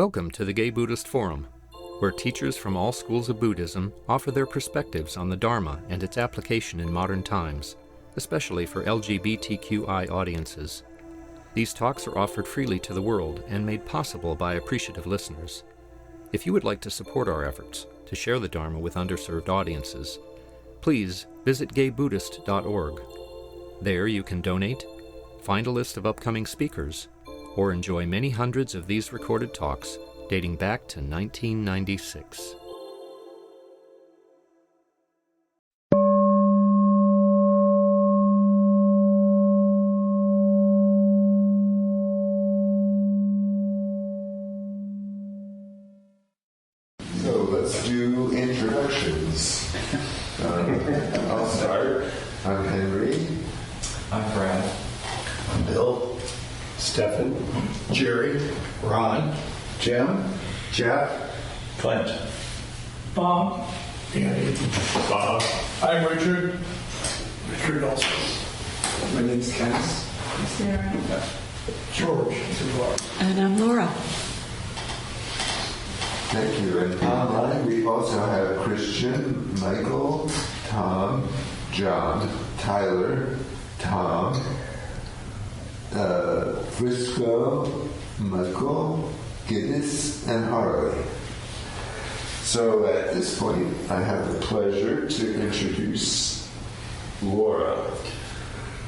Welcome to the Gay Buddhist Forum, where teachers from all schools of Buddhism offer their perspectives on the Dharma and its application in modern times, especially for LGBTQI audiences. These talks are offered freely to the world and made possible by appreciative listeners. If you would like to support our efforts to share the Dharma with underserved audiences, please visit gaybuddhist.org. There you can donate, find a list of upcoming speakers, or enjoy many hundreds of these recorded talks dating back to 1996. So let's do introductions. I'll start. I'm Henry. I'm Brad. I'm Bill. Stephen. Jerry. Ron. Jim. Jeff. Clint. Bob. Danny. Bob. I'm Richard. Richard also. My name's Cass. Sarah. George. And I'm Laura. Thank you. And online we also have Christian, Michael, Tom, John, Tyler, Tom, Frisco, Michael, Giddis, and Harley. So at this point, I have the pleasure to introduce Laura.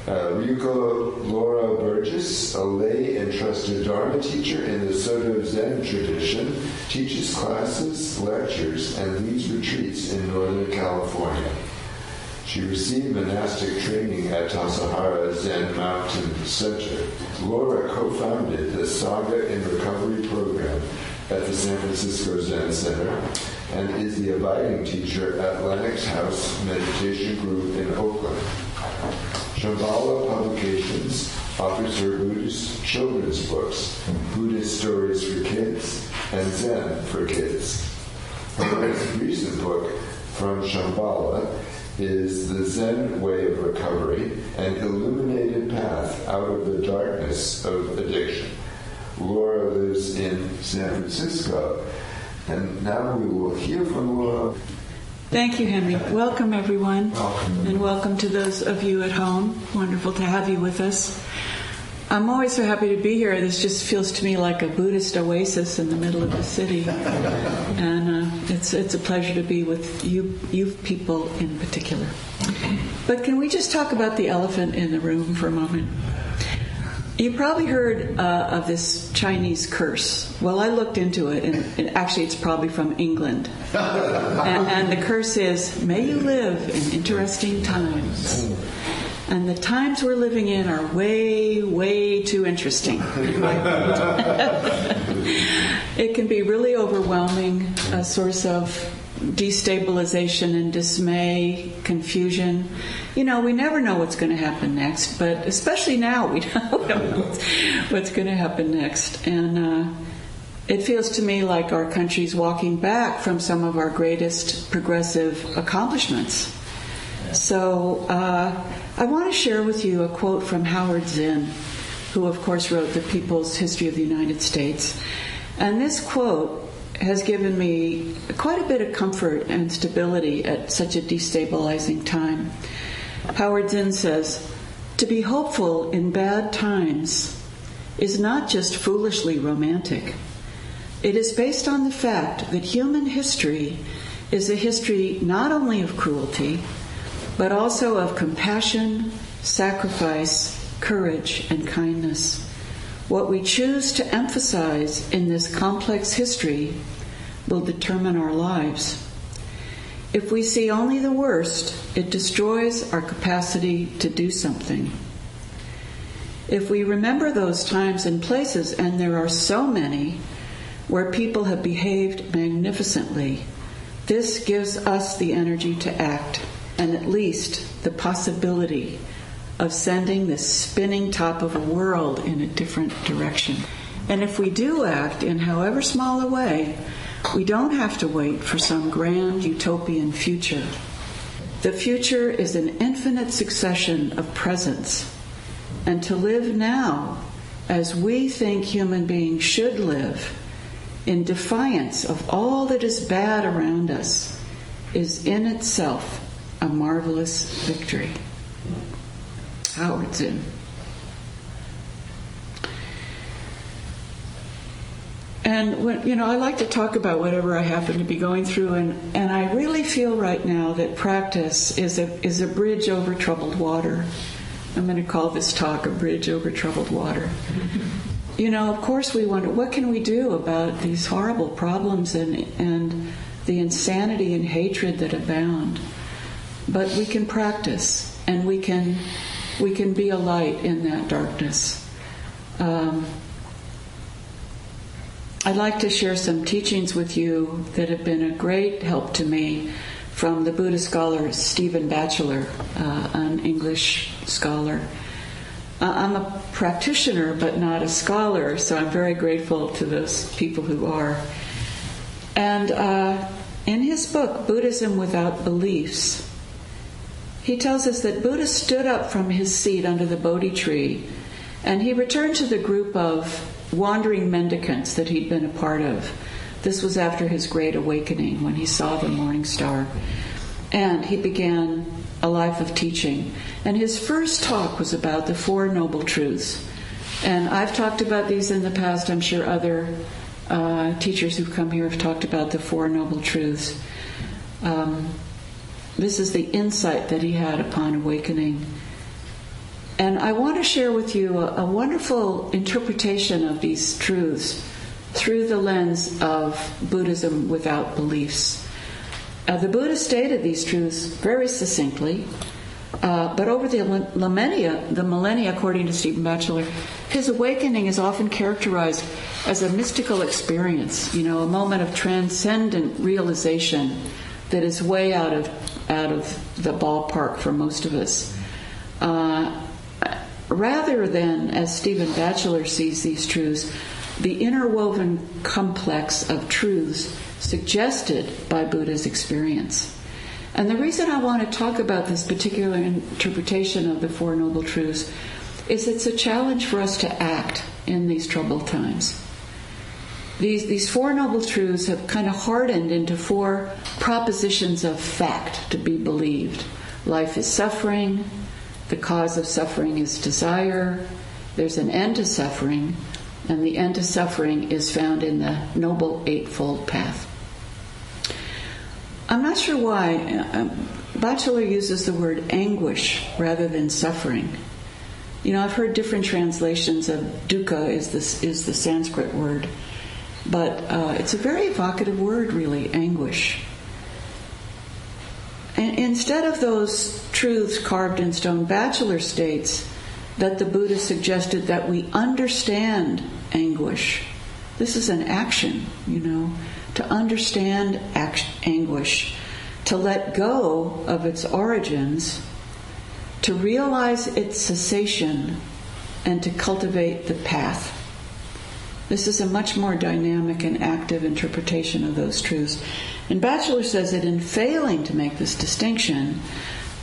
Ryuko Laura Burges, a lay and trusted Dharma teacher in the Soto Zen tradition, teaches classes, lectures, and leads retreats in Northern California. She received monastic training at Tassajara Zen Mountain Center. Laura co-founded the Saga in Recovery program at the San Francisco Zen Center and is the abiding teacher at Lenox House Meditation Group in Oakland. Shambhala Publications offers her Buddhist children's books, Buddhist Stories for Kids, and Zen for Kids. Her most recent book, From Shambhala, is The Zen Way of Recovery, an illuminated path out of the darkness of addiction. Laura lives in San Francisco, and now we will hear from Laura. Thank you, Henry. Welcome, everyone. Welcome. And welcome to those of you at home. Wonderful to have you with us. I'm always so happy to be here. This just feels to me like a Buddhist oasis in the middle of the city. And it's a pleasure to be with you people in particular. But can we just talk about the elephant in the room for a moment? You probably heard of this Chinese curse. Well, I looked into it, and actually it's probably from England. And the curse is, may you live in interesting times. And the times we're living in are way, way too interesting. It can be really overwhelming, a source of destabilization and dismay, confusion. You know, we never know what's going to happen next, but especially now, we don't know what's going to happen next. And it feels to me like our country's walking back from some of our greatest progressive accomplishments. So I want to share with you a quote from Howard Zinn, who of course wrote The People's History of the United States. And this quote has given me quite a bit of comfort and stability at such a destabilizing time. Howard Zinn says, "To be hopeful in bad times is not just foolishly romantic. It is based on the fact that human history is a history not only of cruelty, but also of compassion, sacrifice, courage, and kindness. What we choose to emphasize in this complex history will determine our lives. If we see only the worst, it destroys our capacity to do something. If we remember those times and places, and there are so many, where people have behaved magnificently, this gives us the energy to act, and at least the possibility of sending this spinning top of a world in a different direction. And if we do act in however small a way, we don't have to wait for some grand utopian future. The future is an infinite succession of presents, and to live now as we think human beings should live in defiance of all that is bad around us, is in itself a marvelous victory. Howard Zinn. And when, I like to talk about whatever I happen to be going through, and I really feel right now that practice is a bridge over troubled water. I'm going to call this talk a bridge over troubled water. Of course we wonder, what can we do about these horrible problems and the insanity and hatred that abound? But we can practice, and we can be a light in that darkness. I'd like to share some teachings with you that have been a great help to me from the Buddhist scholar Stephen Batchelor, an English scholar. I'm a practitioner but not a scholar, so I'm very grateful to those people who are. And in his book, Buddhism Without Beliefs, he tells us that Buddha stood up from his seat under the Bodhi tree, and he returned to the group of wandering mendicants that he'd been a part of. This was after his great awakening, when he saw the morning star. And he began a life of teaching. And his first talk was about the Four Noble Truths. And I've talked about these in the past. I'm sure other teachers who've come here have talked about the Four Noble Truths. This is the insight that he had upon awakening. And I want to share with you a wonderful interpretation of these truths through the lens of Buddhism Without Beliefs. The Buddha stated these truths very succinctly, but over the millennia, according to Stephen Batchelor, his awakening is often characterized as a mystical experience, a moment of transcendent realization that is way out of the ballpark for most of us. Rather than, as Stephen Batchelor sees these truths, the interwoven complex of truths suggested by Buddha's experience. And the reason I want to talk about this particular interpretation of the Four Noble Truths is it's a challenge for us to act in these troubled times. These Four Noble Truths have kind of hardened into four propositions of fact to be believed. Life is suffering. The cause of suffering is desire. There's an end to suffering, and the end to suffering is found in the Noble Eightfold Path. I'm not sure why Batchelor uses the word anguish rather than suffering. I've heard different translations of dukkha is the Sanskrit word, but it's a very evocative word, really, anguish. And instead of those truths carved in stone, Batchelor states that the Buddha suggested that we understand anguish. This is an action, to understand anguish, to let go of its origins, to realize its cessation, and to cultivate the path. This is a much more dynamic and active interpretation of those truths. And Batchelor says that in failing to make this distinction,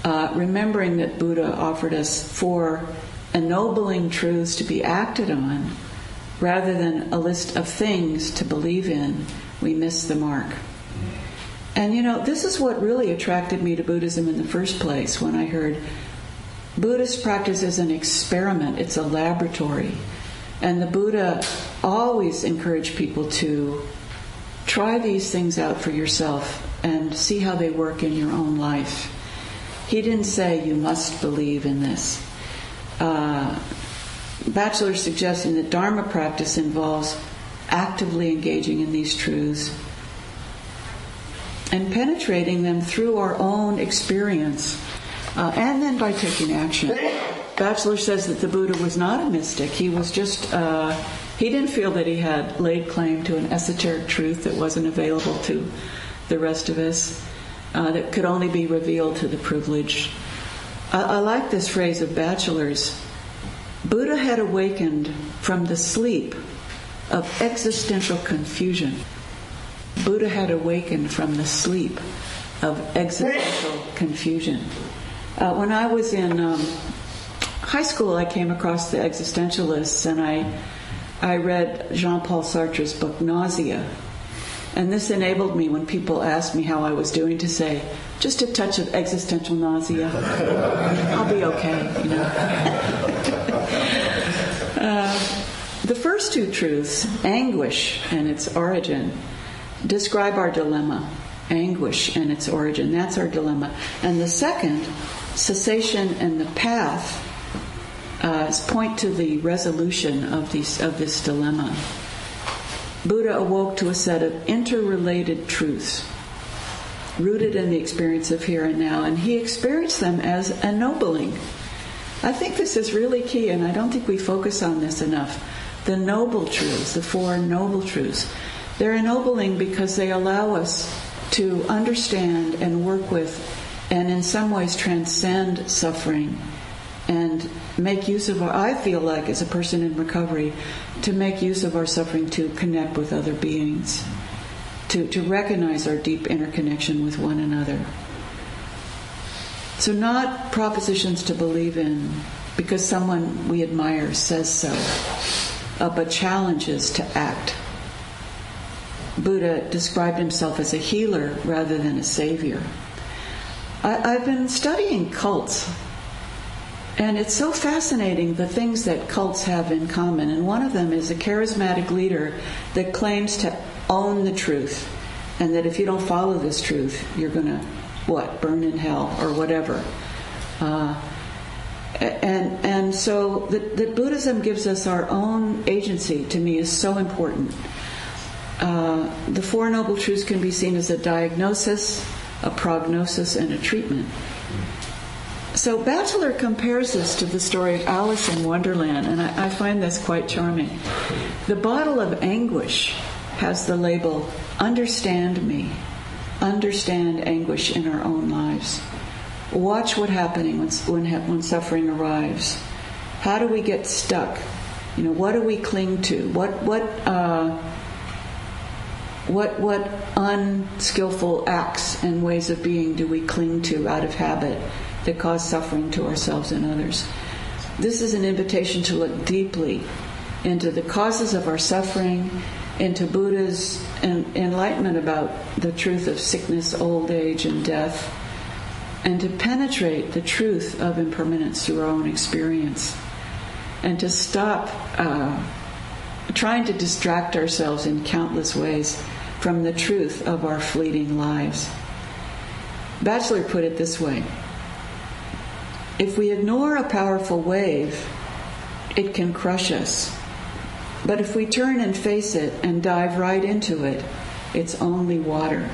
remembering that Buddha offered us four ennobling truths to be acted on, rather than a list of things to believe in, we miss the mark. And this is what really attracted me to Buddhism in the first place, when I heard Buddhist practice is an experiment, it's a laboratory. And the Buddha always encouraged people to try these things out for yourself and see how they work in your own life. He didn't say you must believe in this. Batchelor suggesting that Dharma practice involves actively engaging in these truths and penetrating them through our own experience, and then by taking action. Batchelor says that the Buddha was not a mystic. He was just, he didn't feel that he had laid claim to an esoteric truth that wasn't available to the rest of us, that could only be revealed to the privileged. I like this phrase of Batchelor's. Buddha had awakened from the sleep of existential confusion. Buddha had awakened from the sleep of existential confusion. When I was in high school, I came across the existentialists, and I read Jean-Paul Sartre's book, Nausea. And this enabled me, when people asked me how I was doing, to say, just a touch of existential nausea. I'll be okay, you know. The first two truths, anguish and its origin, describe our dilemma. Anguish and its origin, that's our dilemma. And the second, cessation and the path, point to the resolution of this dilemma. Buddha awoke to a set of interrelated truths rooted in the experience of here and now, and he experienced them as ennobling. I think this is really key, and I don't think we focus on this enough. The noble truths, the four noble truths, they're ennobling because they allow us to understand and work with and in some ways transcend suffering and make use of I feel like, as a person in recovery, to make use of our suffering to connect with other beings, to recognize our deep interconnection with one another. So not propositions to believe in because someone we admire says so, but challenges to act. Buddha described himself as a healer rather than a savior. I've been studying cults, and it's so fascinating the things that cults have in common. And one of them is a charismatic leader that claims to own the truth, and that if you don't follow this truth, you're going to, burn in hell or whatever. And so that Buddhism gives us our own agency, to me, is so important. The Four Noble Truths can be seen as a diagnosis, a prognosis, and a treatment. So Batchelor compares this to the story of Alice in Wonderland, and I find this quite charming. The bottle of anguish has the label, "Understand me." Understand anguish in our own lives. Watch what's happening when suffering arrives. How do we get stuck? What do we cling to? What unskillful acts and ways of being do we cling to out of habit that cause suffering to ourselves and others? This is an invitation to look deeply into the causes of our suffering, into Buddha's enlightenment about the truth of sickness, old age, and death, and to penetrate the truth of impermanence through our own experience, and to stop trying to distract ourselves in countless ways from the truth of our fleeting lives. Batchelor put it this way: if we ignore a powerful wave, it can crush us. But if we turn and face it and dive right into it, it's only water.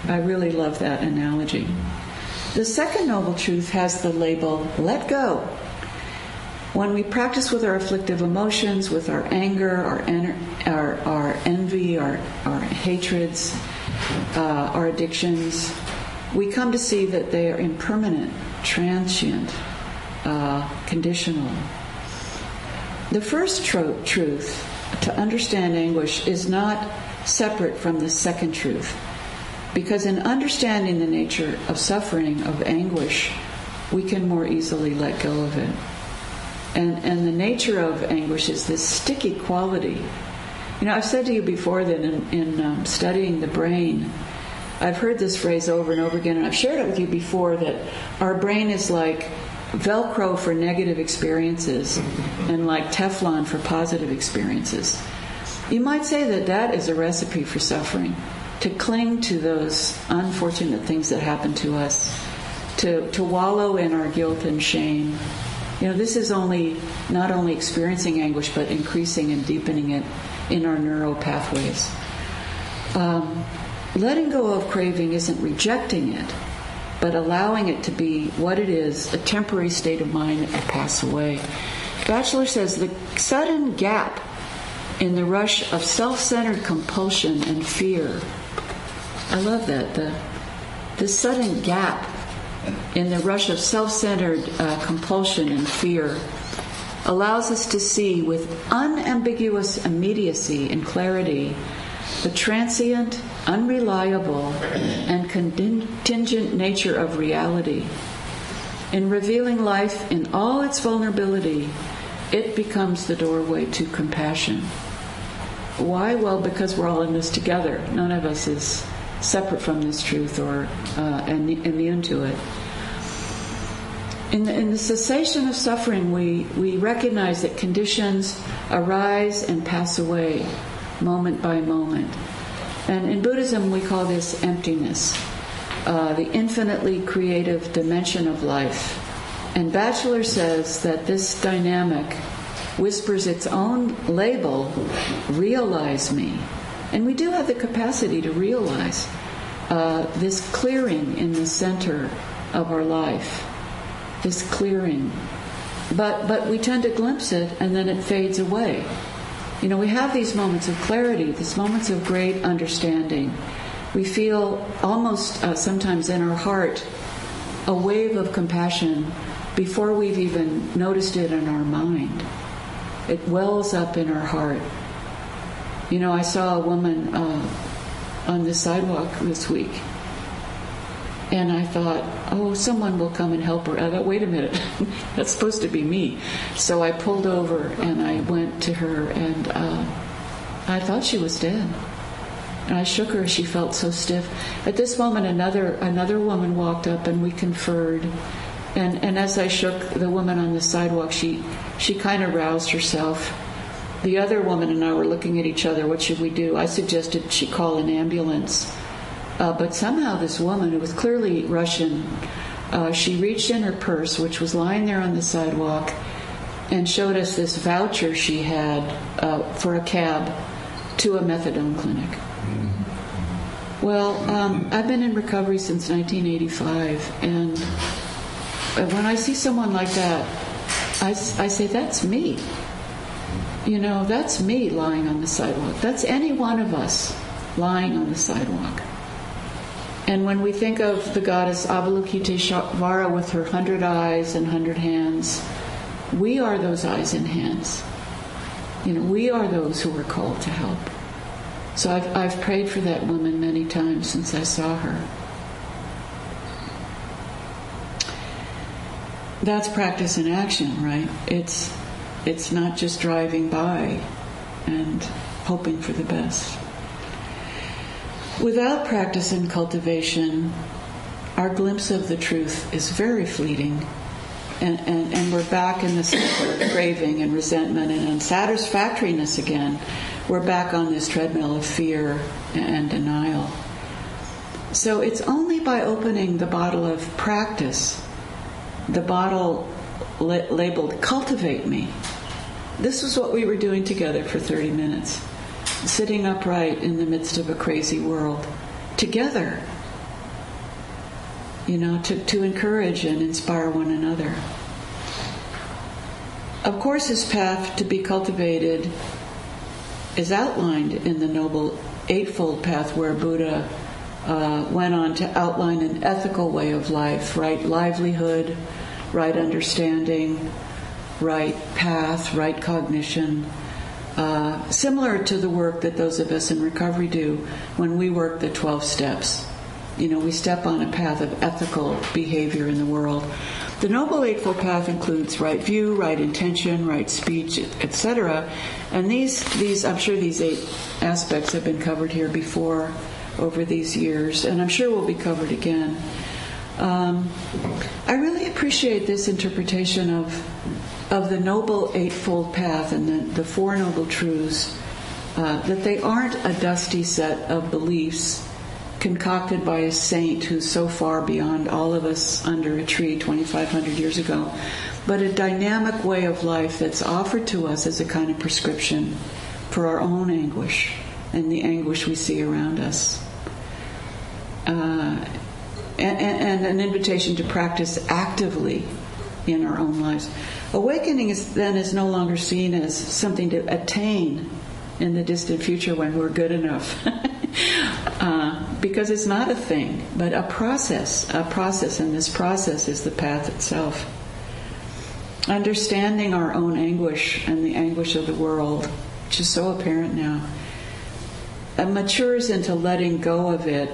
I really love that analogy. The second noble truth has the label, let go. When we practice with our afflictive emotions, with our anger, our envy, our hatreds, our addictions, we come to see that they are impermanent, transient, conditional. The first truth, to understand anguish, is not separate from the second truth, because in understanding the nature of suffering, of anguish, we can more easily let go of it. And the nature of anguish is this sticky quality. I've said to you before that in studying the brain, I've heard this phrase over and over again, and I've shared it with you before, that our brain is like Velcro for negative experiences and like Teflon for positive experiences. You might say that is a recipe for suffering, to cling to those unfortunate things that happen to us, to wallow in our guilt and shame. This is not only experiencing anguish, but increasing and deepening it in our neural pathways. Letting go of craving isn't rejecting it, but allowing it to be what it is, a temporary state of mind that will pass away. Batchelor says the sudden gap in the rush of self-centered compulsion and fear. I love that. The sudden gap in the rush of self-centered compulsion and fear allows us to see with unambiguous immediacy and clarity the transient, unreliable, and contingent nature of reality. In revealing life in all its vulnerability, it becomes the doorway to compassion. Why? Well, because we're all in this together. None of us is separate from this truth or immune to it. In the cessation of suffering, we recognize that conditions arise and pass away moment by moment. And in Buddhism, we call this emptiness, the infinitely creative dimension of life. And Batchelor says that this dynamic whispers its own label, realize me. And we do have the capacity to realize this clearing in the center of our life, this clearing. But we tend to glimpse it and then it fades away. You know, we have these moments of clarity, these moments of great understanding. We feel almost sometimes in our heart a wave of compassion before we've even noticed it in our mind. It wells up in our heart. You know, I saw a woman on the sidewalk this week, and I thought, oh, someone will come and help her. I thought, wait a minute, that's supposed to be me. So I pulled over and I went to her, and I thought she was dead. And I shook her. She felt so stiff. At this moment, another woman walked up and we conferred. And as I shook the woman on the sidewalk, she kind of roused herself. The other woman and I were looking at each other. What should we do? I suggested she call an ambulance. But somehow this woman, who was clearly Russian, she reached in her purse, which was lying there on the sidewalk, and showed us this voucher she had for a cab to a methadone clinic. Well, I've been in recovery since 1985, and when I see someone like that, I say, that's me. You know, that's me lying on the sidewalk. That's any one of us lying on the sidewalk. And when we think of the goddess Avalokiteshvara with her 100 eyes and 100 hands, we are those eyes and hands. You know, we are those who are called to help. So I've prayed for that woman many times since I saw her. That's practice in action, right? It's not just driving by and hoping for the best. Without practice and cultivation, our glimpse of the truth is very fleeting, and we're back in the cycle of craving and resentment and unsatisfactoriness again. We're back on this treadmill of fear and denial. So it's only by opening the bottle of practice, the bottle labeled Cultivate Me. This was what we were doing together for 30 minutes, sitting upright in the midst of a crazy world, together, you know, to encourage and inspire one another. Of course, this path to be cultivated is outlined in the Noble Eightfold Path, where Buddha went on to outline an ethical way of life, right livelihood, right understanding, right path, right cognition, similar to the work that those of us in recovery do when we work the 12 steps. You know, we step on a path of ethical behavior in the world. The Noble Eightfold Path includes right view, right intention, right speech, etc. And these, I'm sure these 8 aspects have been covered here before over these years, and I'm sure will be covered again. I really appreciate this interpretation of the Noble Eightfold Path and the Four Noble Truths, that they aren't a dusty set of beliefs concocted by a saint who's so far beyond all of us under a tree 2,500 years ago, but a dynamic way of life that's offered to us as a kind of prescription for our own anguish and the anguish we see around us. And an invitation to practice actively in our own lives. Awakening is no longer seen as something to attain in the distant future when we're good enough. Because it's not a thing, but a process, and this process is the path itself. Understanding our own anguish and the anguish of the world, which is so apparent now, matures into letting go of it.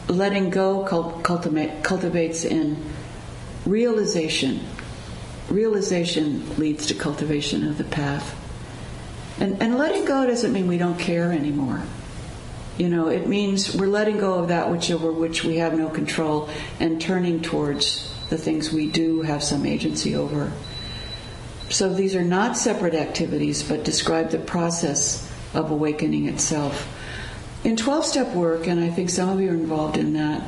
Letting go cultivates in realization realization leads to cultivation of the path. And letting go doesn't mean we don't care anymore. It means we're letting go of that over which we have no control and turning towards the things we do have some agency over. So these are not separate activities, but describe the process of awakening itself. In 12-step work, and I think some of you are involved in that,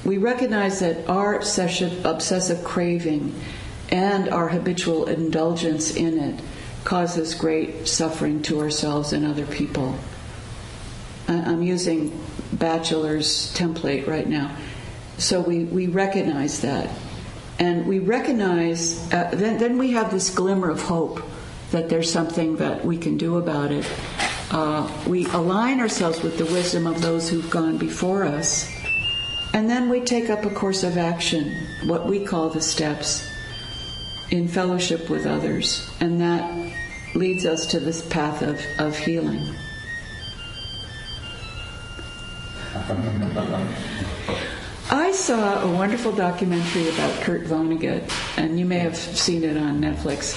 we recognize that our obsessive craving and our habitual indulgence in it causes great suffering to ourselves and other people. I'm using Batchelor's template right now. So we recognize that. And we recognize, then we have this glimmer of hope that there's something that we can do about it. We align ourselves with the wisdom of those who've gone before us. And then we take up a course of action, what we call the steps, in fellowship with others. And that leads us to this path of healing. I saw a wonderful documentary about Kurt Vonnegut, and you may have seen it on Netflix.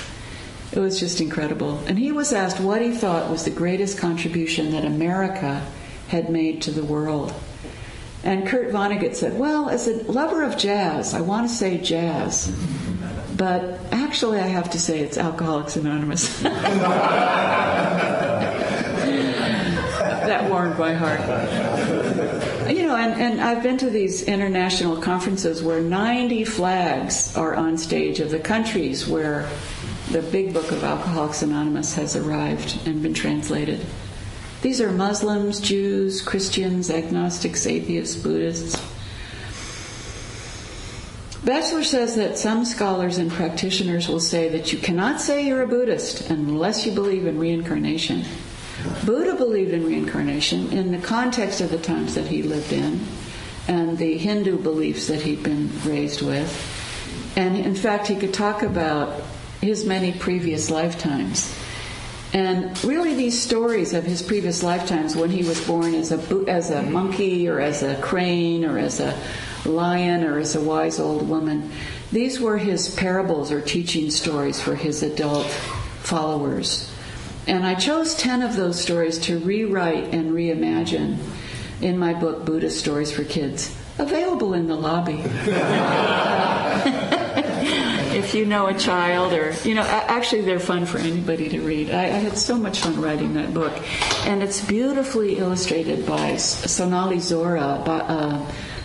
It was just incredible. And he was asked what he thought was the greatest contribution that America had made to the world. And Kurt Vonnegut said, well, as a lover of jazz, I want to say jazz. But actually, I have to say it's Alcoholics Anonymous. That warmed my heart. And I've been to these international conferences where 90 flags are on stage of the countries where the big book of Alcoholics Anonymous has arrived and been translated. These are Muslims, Jews, Christians, agnostics, atheists, Buddhists. Batchelor says that some scholars and practitioners will say that you cannot say you're a Buddhist unless you believe in reincarnation. Buddha believed in reincarnation in the context of the times that he lived in and the Hindu beliefs that he'd been raised with. And in fact, he could talk about his many previous lifetimes. And really these stories of his previous lifetimes, when he was born as a monkey or as a crane or as a lion or as a wise old woman, these were his parables or teaching stories for his adult followers. And I chose 10 of those stories to rewrite and reimagine in my book, Buddhist Stories for Kids, available in the lobby. If you know a child or, actually they're fun for anybody to read. I had so much fun writing that book. And it's beautifully illustrated by Sonali Zohra,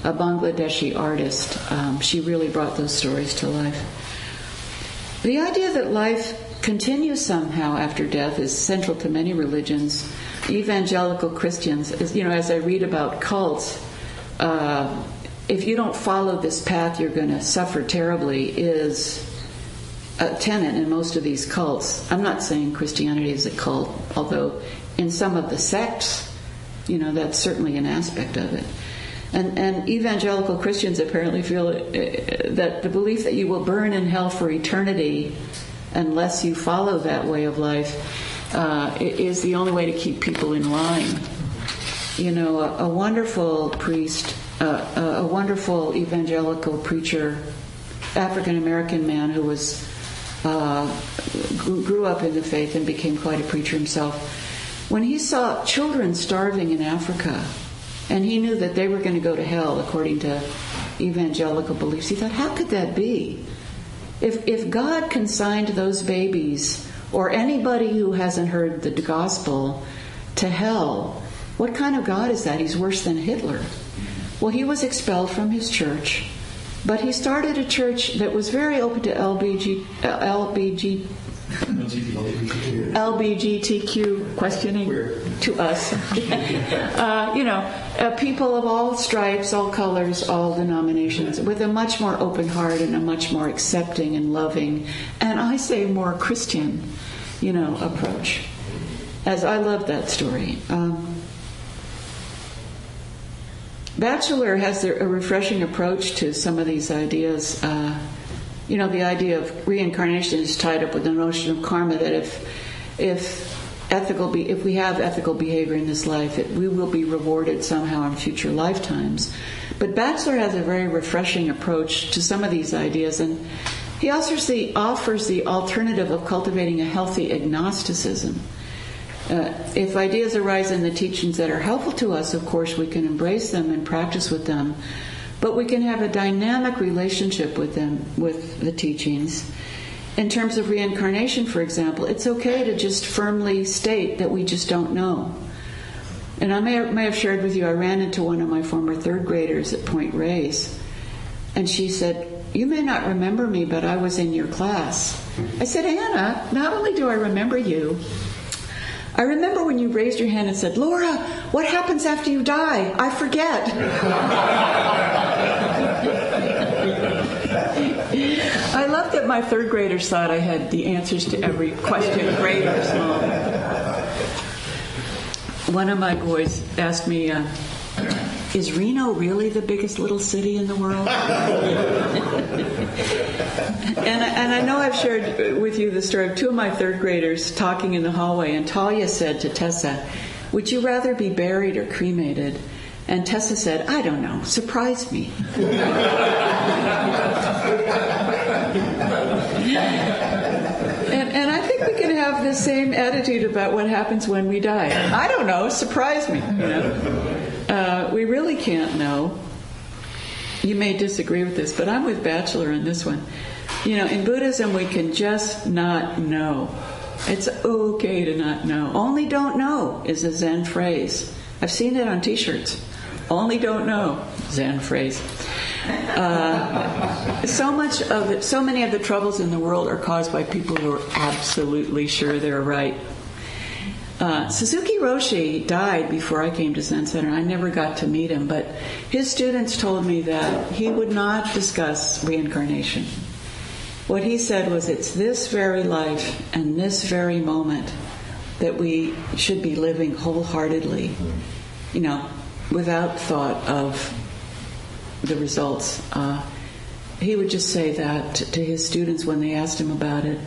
a Bangladeshi artist. She really brought those stories to life. The idea that life continues somehow after death is central to many religions. Evangelical Christians, as I read about cults, if you don't follow this path, you're going to suffer terribly, is a tenet in most of these cults. I'm not saying Christianity is a cult, although in some of the sects, that's certainly an aspect of it. And evangelical Christians apparently feel that the belief that you will burn in hell for eternity unless you follow that way of life is the only way to keep people in line. A wonderful priest, a wonderful evangelical preacher, African-American man who was grew up in the faith and became quite a preacher himself. When he saw children starving in Africa, and he knew that they were going to go to hell according to evangelical beliefs, he thought, how could that be? If God consigned those babies, or anybody who hasn't heard the gospel, to hell, what kind of God is that? He's worse than Hitler. Well, he was expelled from his church, but he started a church that was very open to LGBTQ questioning to us. People of all stripes, all colors, all denominations, with a much more open heart and a much more accepting and loving, and I say more Christian, approach. As I love that story. Batchelor has a refreshing approach to some of these ideas. The idea of reincarnation is tied up with the notion of karma, that if we have ethical behavior in this life, we will be rewarded somehow in future lifetimes. But Batchelor has a very refreshing approach to some of these ideas, and He offers the alternative of cultivating a healthy agnosticism. If ideas arise in the teachings that are helpful to us, of course, we can embrace them and practice with them. But we can have a dynamic relationship with them, with the teachings. In terms of reincarnation, for example, it's okay to just firmly state that we just don't know. And I may have shared with you, I ran into one of my former third graders at Point Reyes, and she said, "You may not remember me, but I was in your class." I said, "Anna, not only do I remember you, I remember when you raised your hand and said, 'Laura, what happens after you die? I forget.'" I loved that my third graders thought I had the answers to every question, great or small. One of my boys asked me, "Is Reno really the biggest little city in the world?" And I know I've shared with you the story of two of my third graders talking in the hallway, and Talia said to Tessa, "Would you rather be buried or cremated?" And Tessa said, "I don't know, surprise me." And I think we can have the same attitude about what happens when we die. I don't know, surprise me. We really can't know. You may disagree with this, but I'm with Batchelor in this one. In Buddhism, we can just not know. It's okay to not know. Only don't know is a Zen phrase. I've seen it on T-shirts. Only don't know, Zen phrase. So many of the troubles in the world are caused by people who are absolutely sure they're right. Suzuki Roshi died before I came to Zen Center. I never got to meet him, but his students told me that he would not discuss reincarnation. What he said was, it's this very life and this very moment that we should be living wholeheartedly, without thought of the results. He would just say that to his students when they asked him about it.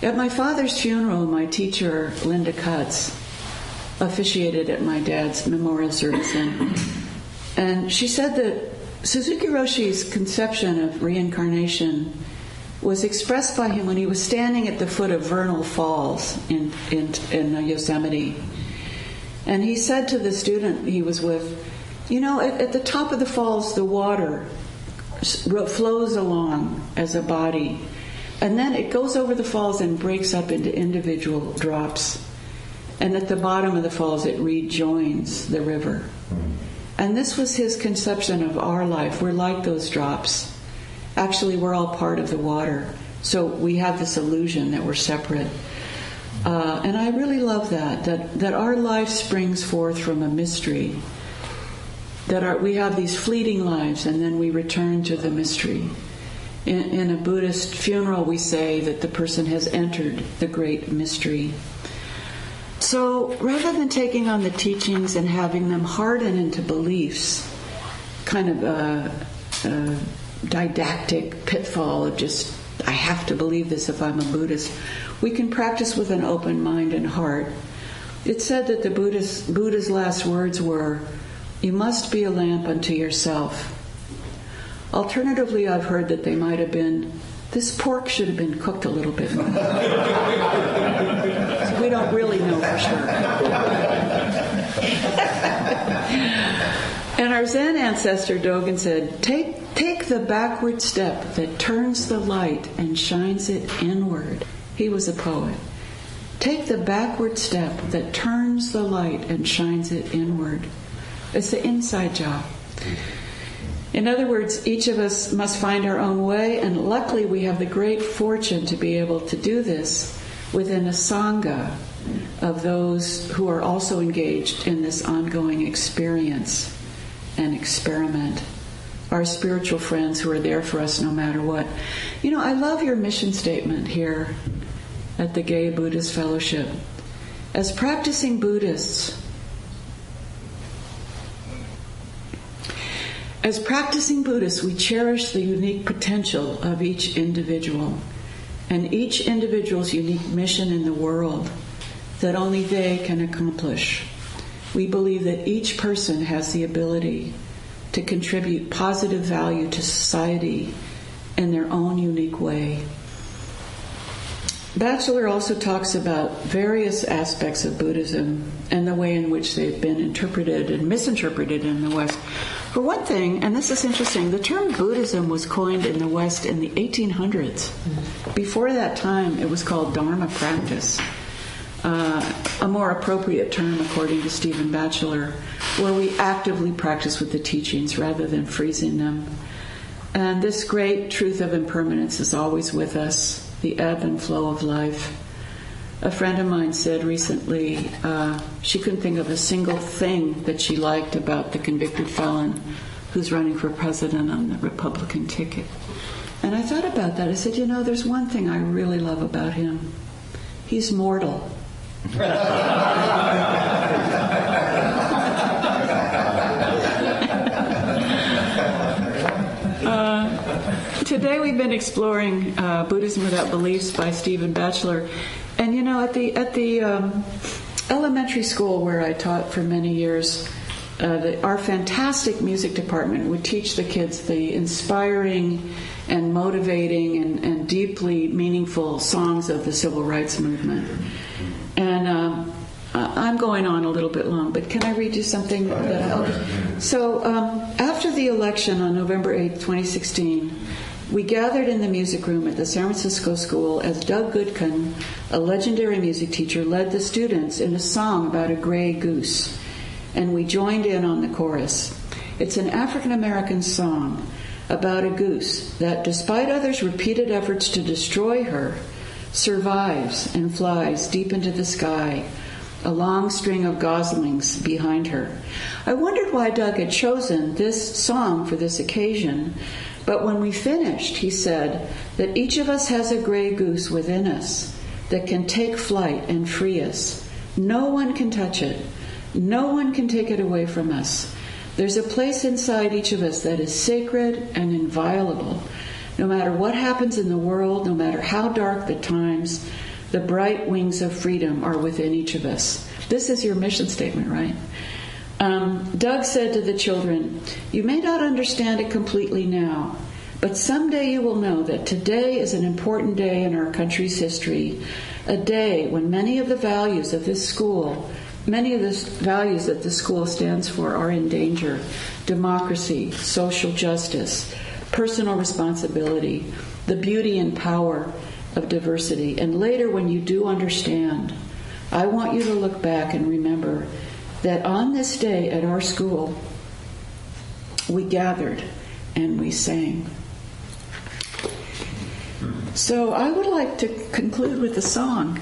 At my father's funeral, my teacher, Linda Cutts, officiated at my dad's memorial service. And she said that Suzuki Roshi's conception of reincarnation was expressed by him when he was standing at the foot of Vernal Falls in Yosemite. And he said to the student he was with, at the top of the falls, the water flows along as a body. And then it goes over the falls and breaks up into individual drops. And at the bottom of the falls, it rejoins the river. And this was his conception of our life. We're like those drops. Actually, we're all part of the water. So we have this illusion that we're separate. And I really love that our life springs forth from a mystery. That we have these fleeting lives, and then we return to the mystery. In a Buddhist funeral, we say that the person has entered the great mystery. So rather than taking on the teachings and having them harden into beliefs, kind of a didactic pitfall of just, I have to believe this if I'm a Buddhist, we can practice with an open mind and heart. It's said that the Buddha's last words were, "You must be a lamp unto yourself." Alternatively, I've heard that they might have been, "This pork should have been cooked a little bit more." So we don't really know for sure. And our Zen ancestor Dogen said, take the backward step that turns the light and shines it inward. He was a poet. Take the backward step that turns the light and shines it inward. It's the inside job. In other words, each of us must find our own way, and luckily we have the great fortune to be able to do this within a sangha of those who are also engaged in this ongoing experience and experiment. Our spiritual friends who are there for us no matter what. I love your mission statement here at the Gay Buddhist Fellowship. As practicing Buddhists, we cherish the unique potential of each individual and each individual's unique mission in the world that only they can accomplish. We believe that each person has the ability to contribute positive value to society in their own unique way. Batchelor also talks about various aspects of Buddhism and the way in which they've been interpreted and misinterpreted in the West. For one thing, and this is interesting, the term Buddhism was coined in the West in the 1800s. Before that time, it was called Dharma practice, a more appropriate term, according to Stephen Batchelor, where we actively practice with the teachings rather than freezing them. And this great truth of impermanence is always with us, the ebb and flow of life. A friend of mine said recently she couldn't think of a single thing that she liked about the convicted felon who's running for president on the Republican ticket. And I thought about that. I said, there's one thing I really love about him. He's mortal. Today we've been exploring Buddhism Without Beliefs by Stephen Batchelor. And at the elementary school where I taught for many years, our fantastic music department would teach the kids the inspiring and motivating and deeply meaningful songs of the civil rights movement. And I'm going on a little bit long, but can I read you something? So after the election on November 8th, 2016, we gathered in the music room at the San Francisco School as Doug Goodkin, a legendary music teacher, led the students in a song about a gray goose. And we joined in on the chorus. It's an African-American song about a goose that, despite others' repeated efforts to destroy her, survives and flies deep into the sky, a long string of goslings behind her. I wondered why Doug had chosen this song for this occasion, but when we finished, he said that each of us has a gray goose within us that can take flight and free us. No one can touch it. No one can take it away from us. There's a place inside each of us that is sacred and inviolable. No matter what happens in the world, no matter how dark the times, the bright wings of freedom are within each of us. This is your mission statement, right? Doug said to the children, you may not understand it completely now, but someday you will know that today is an important day in our country's history, a day when many of the values that this school stands for are in danger. Democracy, social justice, personal responsibility, the beauty and power of diversity. And later, when you do understand, I want you to look back and remember that on this day at our school, we gathered and we sang. So I would like to conclude with a song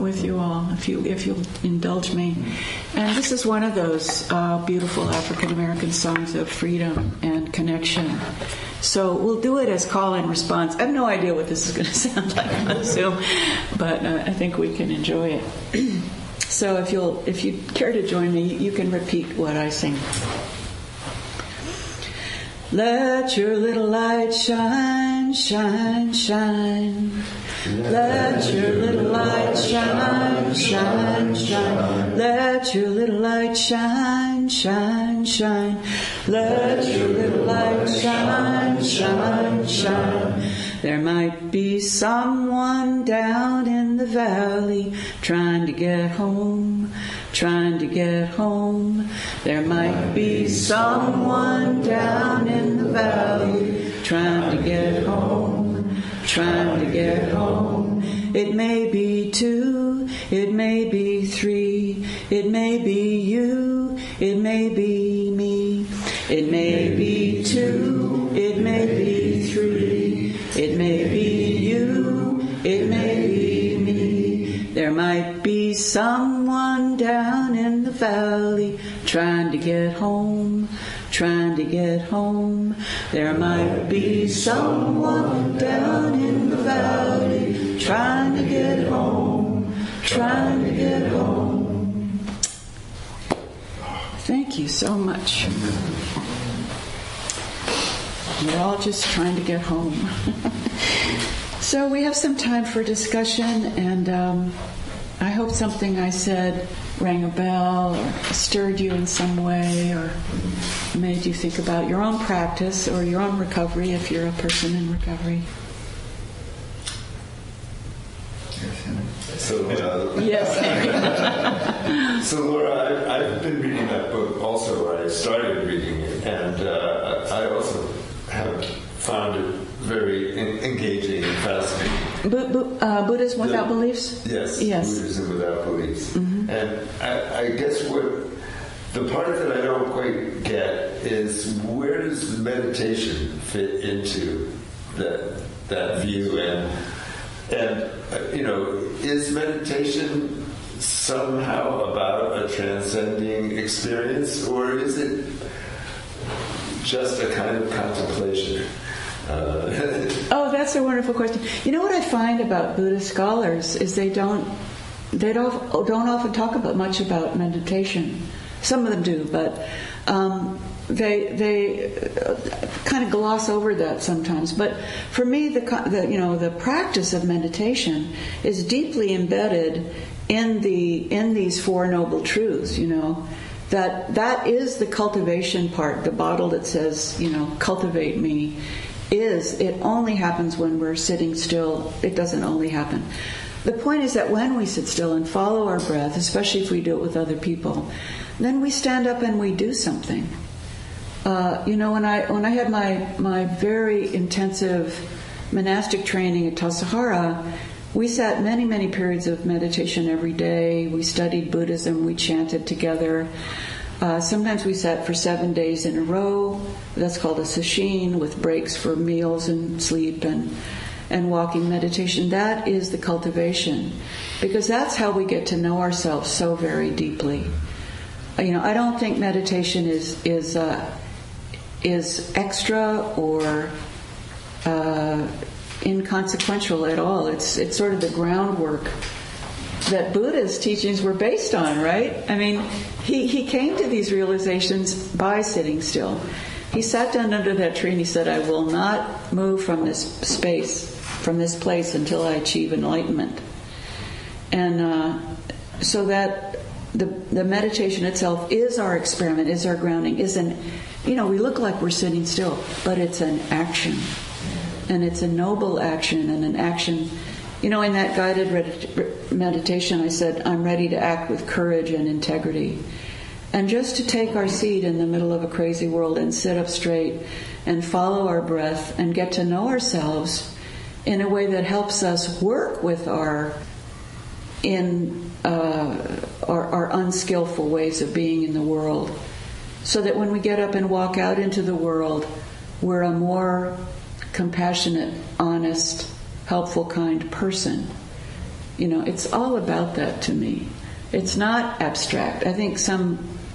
with you all, if you'll indulge me. And this is one of those beautiful African-American songs of freedom and connection. So we'll do it as call and response. I have no idea what this is going to sound like on Zoom, but I think we can enjoy it. So if you care to join me, you can repeat what I sing. Let your little light shine, shine, shine. Let your little light shine, shine, shine. Let your little light shine, shine, shine. Let your little light shine, shine, shine. There might be someone down in the valley trying to get home, trying to get home. There might be someone down in the valley trying to get home, trying to get home. It may be two, it may be three, it may be you, it may be me. It may be two, it may be three, it may be you, it may be me. There might be someone down in the valley trying to get home, trying to get home. There might be someone down in the valley trying to get home, trying to get home. Thank you so much. We're all just trying to get home. So we have some time for discussion, and I hope something I said rang a bell or stirred you in some way or made you think about your own practice or your own recovery if you're a person in recovery. Yes. So, Yes. so Laura, I've been reading that book also, or I started reading it, and I also have found it very engaging and fascinating. Buddhism Without Beliefs? Yes, Yes. Buddhism Without Beliefs. Mm-hmm. And I guess the part that I don't quite get is, where does meditation fit into that view? And is meditation somehow about a transcending experience, or is it just a kind of contemplation? Oh, that's a wonderful question. You know what I find about Buddhist scholars is they don't often talk much about meditation. Some of them do, but they kind of gloss over that sometimes. But for me, the practice of meditation is deeply embedded in these Four Noble Truths. That is the cultivation part. The bottle that says, "Cultivate Me," it only happens when we're sitting still. It doesn't only happen. The point is that when we sit still and follow our breath, especially if we do it with other people, then we stand up and we do something. When I had my very intensive monastic training at Tassajara, we sat many, many periods of meditation every day. We studied Buddhism. We chanted together. Sometimes we sat for 7 days in a row. That's called a sesshin, with breaks for meals and sleep and walking meditation. That is the cultivation, because that's how we get to know ourselves so very deeply. I don't think meditation is extra or inconsequential at all. It's sort of the groundwork that Buddha's teachings were based on, right? I mean, he came to these realizations by sitting still. He sat down under that tree and he said, "I will not move from this place until I achieve enlightenment." And so that the meditation itself is our experiment, is our grounding, we look like we're sitting still, but it's an action. And it's a noble action, and an action. In that guided meditation, I said, I'm ready to act with courage and integrity. And just to take our seat in the middle of a crazy world and sit up straight and follow our breath and get to know ourselves in a way that helps us work with our unskillful ways of being in the world, so that when we get up and walk out into the world, we're a more compassionate, honest, helpful, kind person. It's all about that to me. It's not abstract. I think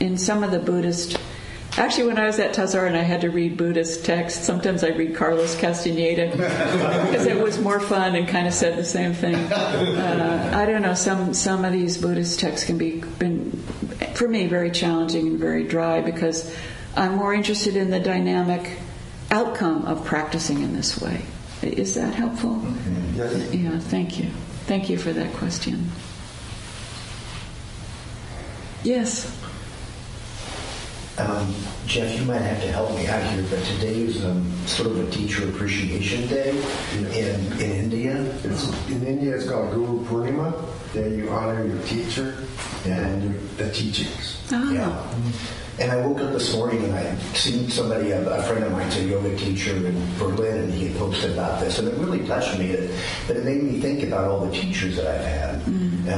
in some of the Buddhist... Actually, when I was at Tassajara and I had to read Buddhist texts, sometimes I read Carlos Castaneda because it was more fun and kind of said the same thing. I don't know, some of these Buddhist texts can been, for me, very challenging and very dry, because I'm more interested in the dynamic outcome of practicing in this way. Is that helpful? Mm-hmm. Yes. Yeah, thank you. Thank you for that question. Yes. Jeff, you might have to help me out here, but today is sort of a teacher appreciation day in India. In India, it's called Guru Purnima. There you honor your teacher and the teachings. Oh. Yeah. And I woke up this morning and I had seen somebody, a friend of mine's a yoga teacher in Berlin, and he had posted about this, and it really touched me. But it made me think about all the teachers that I've had. Mm-hmm.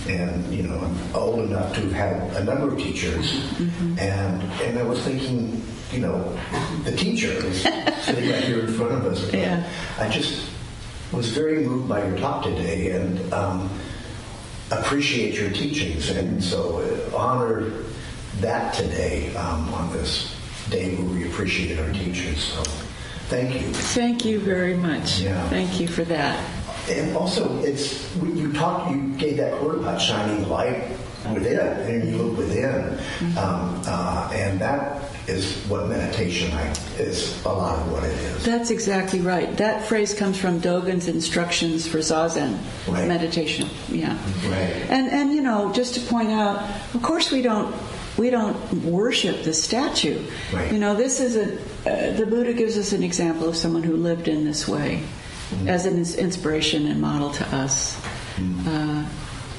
And I'm old enough to have had a number of teachers. Mm-hmm. And I was thinking, the teacher is sitting right here in front of us. Yeah. I just was very moved by your talk today, and appreciate your teachings. And so honor that today on this day where we appreciated our teachers. So thank you. Thank you very much. Yeah. Thank you for that. And also, you gave that quote about shining the light within, and you look within, and that is what meditation is, a lot of what it is. That's exactly right. That phrase comes from Dogen's instructions for Zazen meditation. Yeah. Right. And just to point out, of course we don't worship the statue. Right. This is the Buddha gives us an example of someone who lived in this way, mm-hmm. as an inspiration and model to us. Mm-hmm.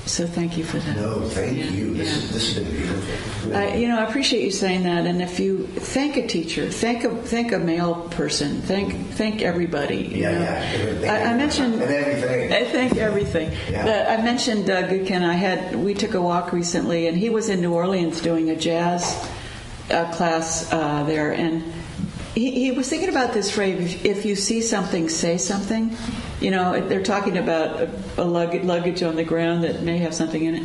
So thank you for that. No, thank you. This has been beautiful. I appreciate you saying that. And if you thank a teacher, thank a male person, thank everybody. You know? I mentioned and everything. I thank everything. Yeah. I mentioned Goodkin. We took a walk recently, and he was in New Orleans doing a jazz class there, and he was thinking about this phrase: "If you see something, say something." You know, they're talking about a luggage on the ground that may have something in it.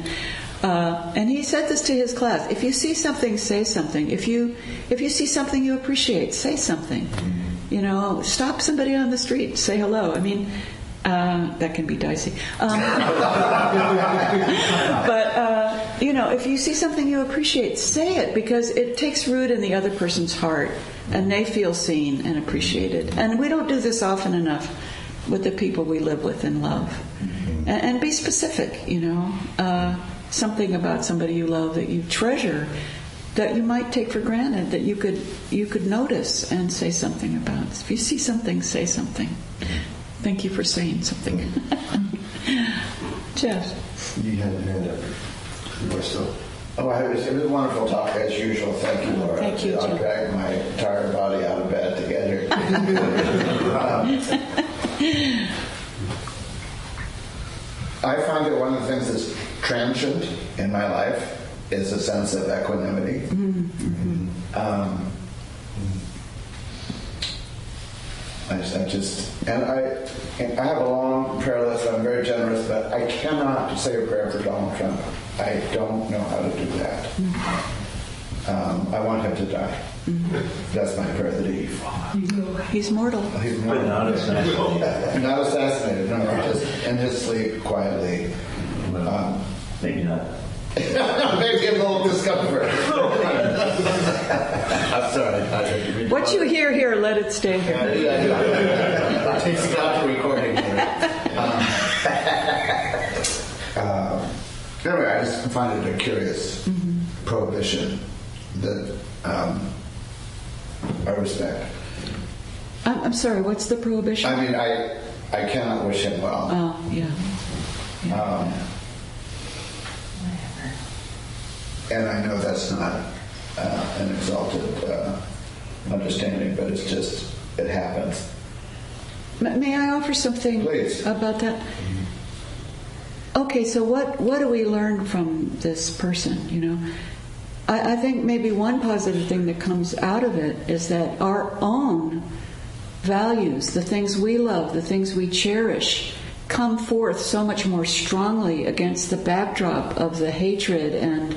And he said this to his class: if you see something, say something. If you see something you appreciate, say something. You know, stop somebody on the street, say hello. I mean, that can be dicey. But, you know, if you see something you appreciate, say it, because it takes root in the other person's heart, and they feel seen and appreciated. And we don't do this often enough with the people we live with and love. And be specific, you know. Something about somebody you love that you treasure, that you might take for granted, that you could notice and say something about. If you see something, say something. Thank you for saying something. Jeff. You had your hand up. You are still. Oh, it was a wonderful talk as usual. Thank you, Laura. Thank you, I dragged my tired body out of bed to get here. I find that one of the things that's transient in my life is a sense of equanimity. I have a long prayer list. I'm very generous, but I cannot say a prayer for Donald Trump. I don't know how to do that. I want him to die. That's my prayer that he fall. He's mortal. He's mortal. But not assassinated. Not assassinated. No, just in his sleep quietly. Maybe not. Maybe a little discomfort. I'm sorry. What you hear here, let it stay here. Stop the recording here. Anyway, I just find it a curious prohibition that I respect. I'm sorry, what's the prohibition? I mean, I cannot wish him well. Oh, yeah. And I know that's not an exalted understanding, but it's just, it happens. May I offer something Please. About that? Okay, so what do we learn from this person, you know? I think maybe one positive thing that comes out of it is that our own values, the things we love, the things we cherish, come forth so much more strongly against the backdrop of the hatred and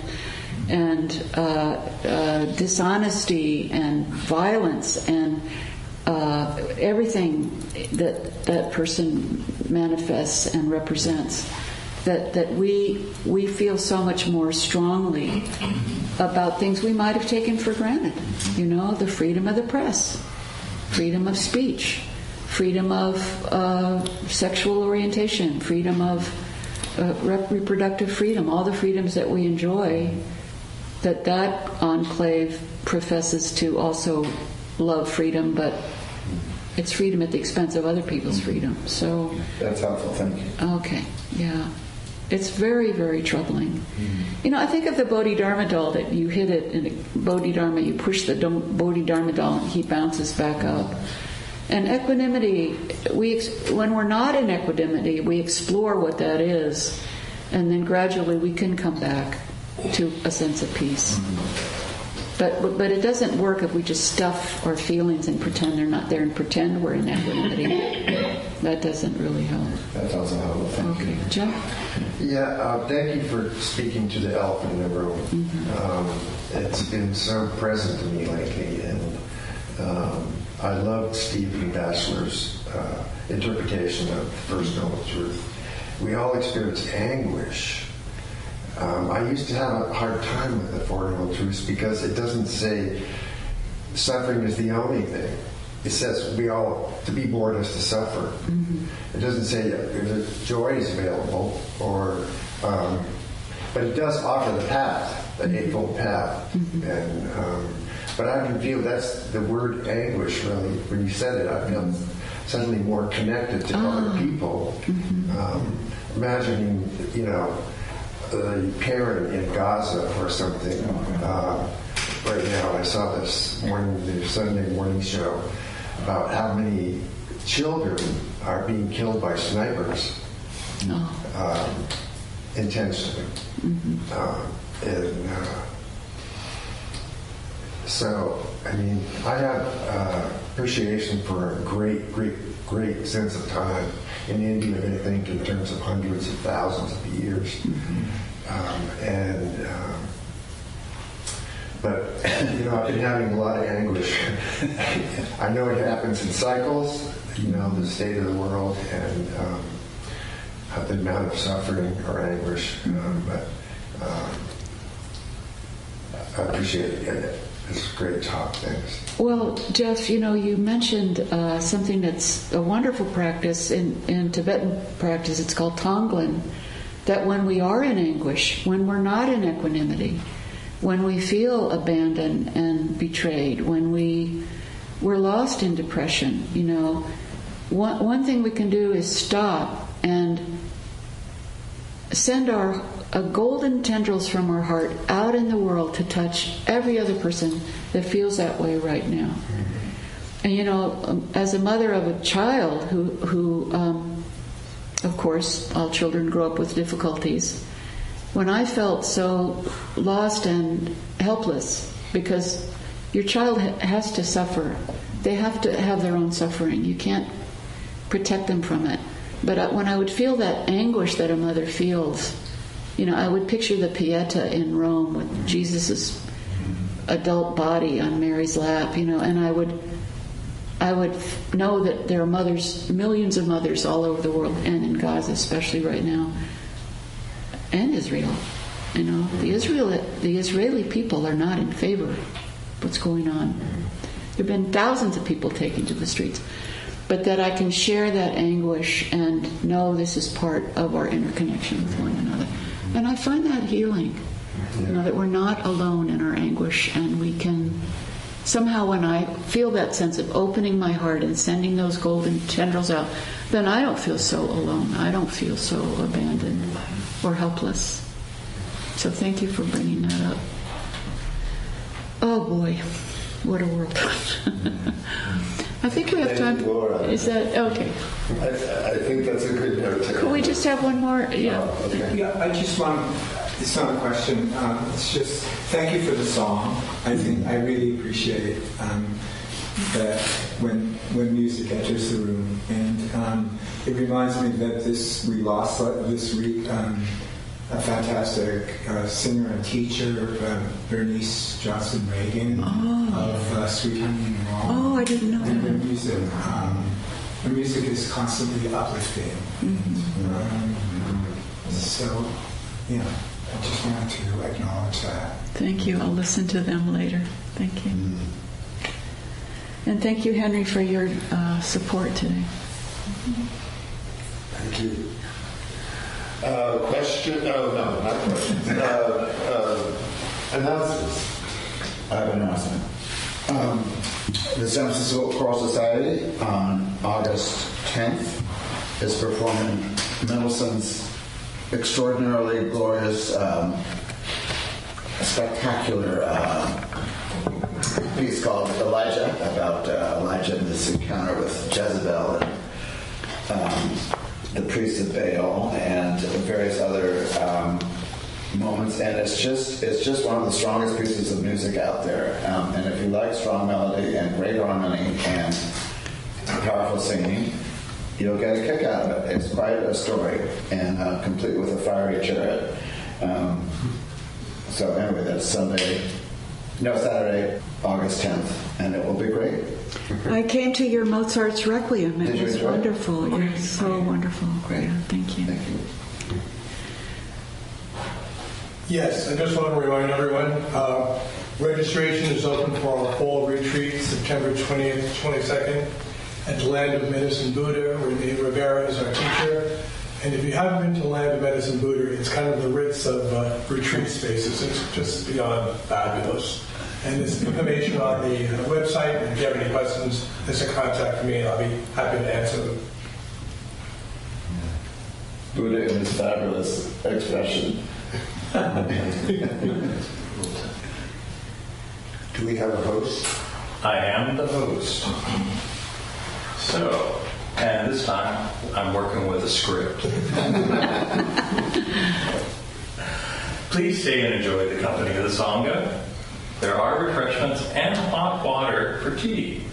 dishonesty and violence and everything that person manifests and represents. That we feel so much more strongly about things we might have taken for granted. You know, the freedom of the press, freedom of speech, freedom of sexual orientation, freedom of reproductive freedom, all the freedoms that we enjoy, that enclave professes to also love freedom, but it's freedom at the expense of other people's freedom. So that's helpful, thank you. Okay, yeah. It's very, very troubling. You know, I think of the Bodhidharma doll that you hit it in Bodhidharma, you push the Bodhidharma doll and he bounces back up. And equanimity, when we're not in equanimity, we explore what that is, and then gradually we can come back to a sense of peace. But it doesn't work if we just stuff our feelings and pretend they're not there and pretend we're in equanimity. That doesn't really help. That's also helpful. Thank you. Jeff? Yeah, thank you for speaking to the elephant in the room. It's been so present to me lately, and I loved Stephen Batchelor's interpretation of the First Noble Truth. We all experience anguish. I used to have a hard time with the Four Noble Truths because it doesn't say suffering is the only thing. It says we all, to be born is to suffer. It doesn't say that joy is available, but it does offer the path, the Eightfold Path. And but I can feel that's the word anguish. Really, when you said it, I feel suddenly more connected to other people. Imagining, the parent in Gaza or something. Right now, I saw this morning, the Sunday morning show about how many children are being killed by snipers intentionally. So, I mean, I have appreciation for a great sense of time in India. They think in terms of hundreds of thousands of years, but you know, I've been having a lot of anguish. I know it happens in cycles. You know, the state of the world and the amount of suffering or anguish, but I appreciate it. It's a great talk. Thanks. Well, Jeff, you know, you mentioned something that's a wonderful practice in Tibetan practice. It's called Tonglen. That when we are in anguish, when we're not in equanimity, when we feel abandoned and betrayed, when we're lost in depression, you know, one thing we can do is stop and send our golden tendrils from our heart out in the world to touch every other person that feels that way right now. And you know, as a mother of a child who of course, all children grow up with difficulties. When I felt so lost and helpless, because your child has to suffer. They have to have their own suffering. You can't protect them from it. But when I would feel that anguish that a mother feels, you know, I would picture the Pieta in Rome with Jesus' adult body on Mary's lap, you know, and I would know that there are mothers, millions of mothers all over the world, and in Gaza especially right now, and Israel. You know, the Israeli people are not in favor of what's going on. There have been thousands of people taken to the streets. But that I can share that anguish and know this is part of our interconnection with one another. And I find that healing. You know, that we're not alone in our anguish, and we can somehow, when I feel that sense of opening my heart and sending those golden tendrils out, then I don't feel so alone. I don't feel so abandoned or helpless. So thank you for bringing that up. Oh boy, what a world. I think we have time. Is that okay? I think that's a good note. Could we just have one more? Yeah. Okay. Yeah, I just want, it's not a question, it's just, thank you for the song. I think I really appreciate that when music enters the room. And it reminds me that we lost this week a fantastic singer and teacher, Bernice Johnson Reagan of Sweet Honey and Wrong. Oh, I didn't know and that. Her music is constantly uplifting. So, yeah, I just wanted to acknowledge that. Thank you. I'll listen to them later. Thank you. And thank you, Henry, for your support today. Thank you. Question? Oh, no, not questions. Announcements. I have an announcement. The San Francisco Choral Society on August 10th is performing Mendelssohn's extraordinarily glorious, spectacular piece called Elijah, about Elijah and this encounter with Jezebel and the priest of Baal and various other moments, and it's just one of the strongest pieces of music out there. And if you like strong melody and great harmony and powerful singing, you'll get a kick out of it. It's quite a story, and complete with a fiery chariot. So anyway, that's Saturday, August 10th, and it will be great. I came to your Mozart's Requiem. Did It you was enjoy it? wonderful. It was so wonderful. Great. Yeah, thank you. Thank you. Yes, I just want to remind everyone, registration is open for our fall retreat, September 20th, 22nd, at the Land of Medicine Buddha, where Dave Rivera is our teacher. And if you haven't been to Land of Medicine Buddha, it's kind of the Ritz of retreat spaces. It's just beyond fabulous. And there's information on the website. And if you have any questions, there's a contact me, and I'll be happy to answer them. Buddha in his fabulous expression. Do we have a host? I am the host. So, and this time I'm working with a script. Please stay and enjoy the company of the Sangha. There are refreshments and hot water for tea.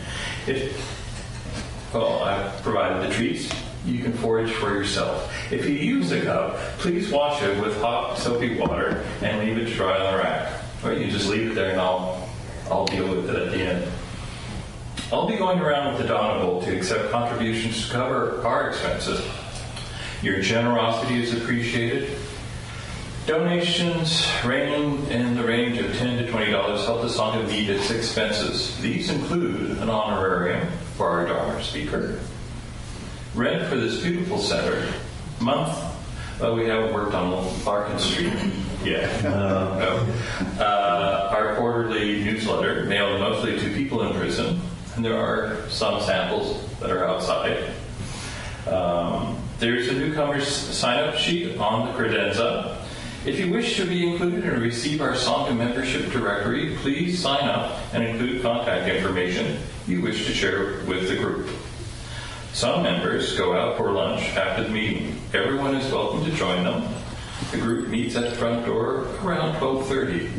I've provided the treats. You can forage for yourself. If you use a cup, please wash it with hot, soapy water and leave it to dry on the rack. Or you can just leave it there and I'll deal with it at the end. I'll be going around with the Donna Bowl to accept contributions to cover our expenses. Your generosity is appreciated. Donations ranging in the range of $10 to $20 help the Sangha meet its expenses. These include an honorarium for our Dharma speaker, rent for this beautiful center, we haven't worked on Larkin Street yet. Our quarterly newsletter, mailed mostly to people in prison, and there are some samples that are outside. There's a newcomer's sign-up sheet on the credenza. If you wish to be included and receive our Sangha membership directory, please sign up and include contact information you wish to share with the group. Some members go out for lunch after the meeting. Everyone is welcome to join them. The group meets at the front door around 12:30.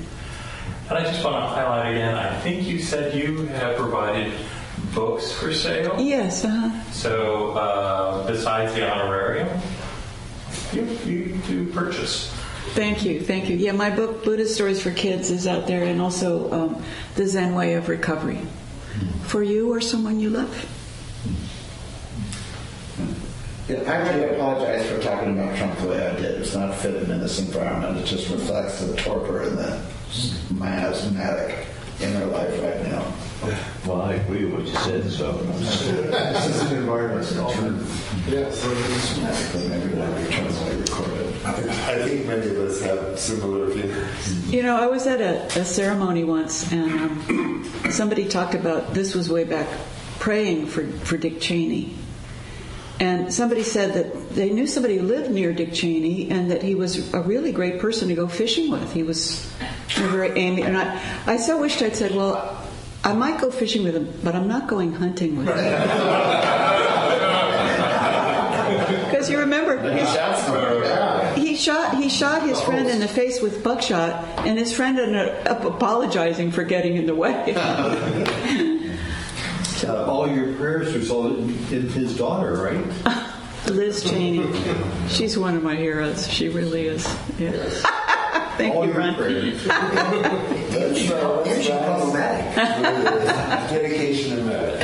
And I just want to highlight again, I think you said you have provided books for sale? Yes. So besides the honorarium, you do purchase. Thank you. Yeah, my book, Buddhist Stories for Kids, is out there, and also The Zen Way of Recovery. For you or someone you love. Yeah, I really apologize for talking about Trump the way I did. It's not fitting in this environment. It just reflects the torpor and the miasmatic inner life right now. Well, I agree with what you said, so. This is an environment of truth. Yes. Maybe that returns I recorded. I think many of us have similar feelings. You know, I was at a ceremony once, and somebody talked about, this was way back, praying for Dick Cheney. And somebody said that they knew somebody who lived near Dick Cheney and that he was a really great person to go fishing with. He was very amiable. And I so wished I'd said, well, I might go fishing with him, but I'm not going hunting with him. Because you remember, he shot his friend in the face with buckshot, and his friend ended up apologizing for getting in the way. All your prayers resulted in his daughter, right? Liz Cheney. She's one of my heroes. She really is. Yeah. Thank you, Ron. That's problematic. Dedication and merit.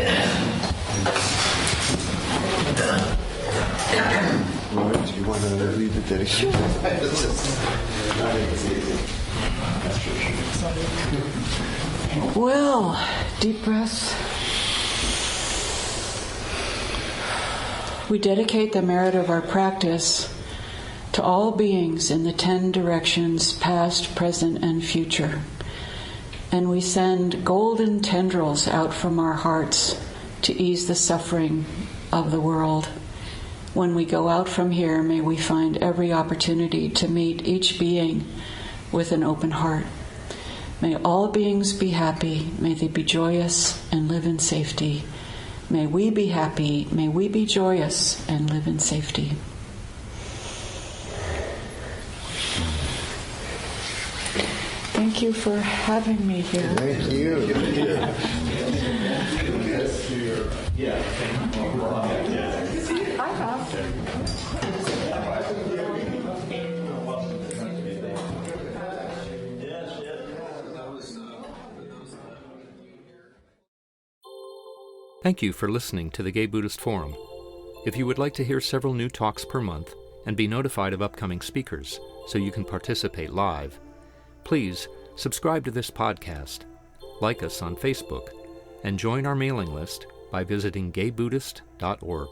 Robert, do you want to lead the dedication? Well, deep breaths. We dedicate the merit of our practice to all beings in the 10 directions, past, present, and future. And we send golden tendrils out from our hearts to ease the suffering of the world. When we go out from here, may we find every opportunity to meet each being with an open heart. May all beings be happy. May they be joyous and live in safety. May we be happy, may we be joyous, and live in safety. Thank you for having me here. Thank you. I have. Thank you for listening to the Gay Buddhist Forum. If you would like to hear several new talks per month and be notified of upcoming speakers so you can participate live, please subscribe to this podcast, like us on Facebook, and join our mailing list by visiting gaybuddhist.org.